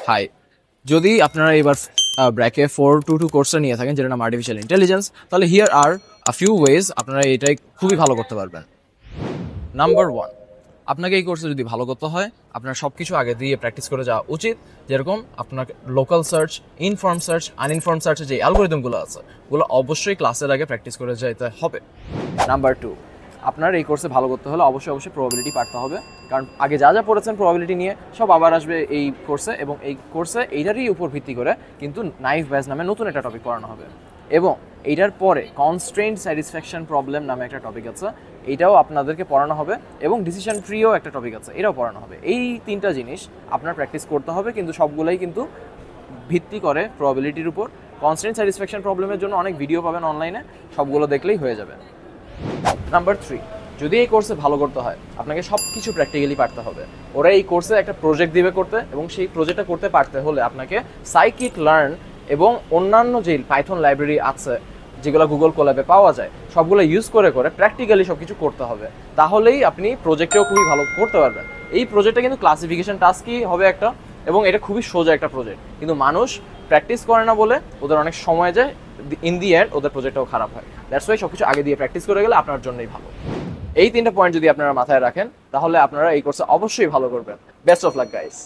High, যদি আপনারা এবার ব্র্যাকে 422 কোর্সটা নিয়ে থাকেন যেটা নাম আর্টিফিশিয়াল ইন্টেলিজেন্স, তাহলে here are a few ways আপনারা এটাই খুবই ভালো করতে পারবেন। নাম্বার 1, আপনাকে এই কোর্সে যদি ভালো করতে হয় আপনার সব কিছু আগে দিয়ে প্র্যাকটিস করে যাওয়া উচিত। যেরকম আপনার লোকাল সার্চ, ইনফর্ম সার্চ, আনইনফর্ম সার্চের যে অ্যালগোরিদমগুলো আছে ওগুলো অবশ্যই ক্লাসের আগে প্র্যাকটিস করে যেতে হবে। নাম্বার 2, আপনার এই কোর্সে ভালো করতে হলে অবশ্যই প্রবাবিলিটি পারতে হবে, কারণ আগে যা যা পড়েছেন প্রবাবিলিটি নিয়ে সব আবার আসবে এই কোর্সে, এবং এই কোর্সে এইটারই উপর ভিত্তি করে কিন্তু নাইফ ব্যাজ নামে নতুন একটা টপিক পড়ানো হবে। এবং এইটার পরে কনস্ট্রেন্ট স্যাটিসফ্যাকশন প্রবলেম নামে একটা টপিক আছে, এইটাও আপনাদেরকে পড়ানো হবে, এবং ডিসিশন ট্রিও একটা টপিক আছে, এটাও পড়ানো হবে। এই তিনটা জিনিস আপনার প্র্যাকটিস করতে হবে, কিন্তু সবগুলোই কিন্তু ভিত্তি করে প্রবাবিলিটির উপর। কনস্ট্রেন্ট স্যাটিসফ্যাকশন প্রবলেমের জন্য অনেক ভিডিও পাবেন অনলাইনে, সবগুলো দেখলেই হয়ে যাবে। নাম্বার 3, যদি এই কোর্সে ভালো করতে হয় আপনাকে সব কিছু প্র্যাকটিক্যালি পারতে হবে। ওরা এই কোর্সে একটা প্রজেক্ট দিবে করতে, এবং সেই প্রজেক্টটা করতে পারতে হলে আপনাকে সাইকিট লার্ন এবং অন্যান্য যে পাইথন লাইব্রেরি আছে যেগুলো গুগল কোল্যাবে পাওয়া যায় সবগুলো ইউজ করে প্র্যাকটিক্যালি সব কিছু করতে হবে, তাহলেই আপনি প্রজেক্টেও খুবই ভালো করতে পারবেন। এই প্রজেক্টটা কিন্তু ক্লাসিফিকেশন টাস্কই হবে একটা, এবং এটা খুবই সোজা একটা প্রজেক্ট, কিন্তু মানুষ প্র্যাকটিস করে না বলে ওদের অনেক সময় যায়, ইন দি এন্ড ওদের প্রজেক্টটাও খারাপ হয়। দ্যাটস ওয়াই সবকিছু আগে দিয়ে প্র্যাকটিস করে গেলে আপনার জন্যই ভালো। এই তিনটা পয়েন্ট যদি আপনারা মাথায় রাখেন তাহলে আপনারা এই কোর্সে অবশ্যই ভালো করবেন। Best of luck guys.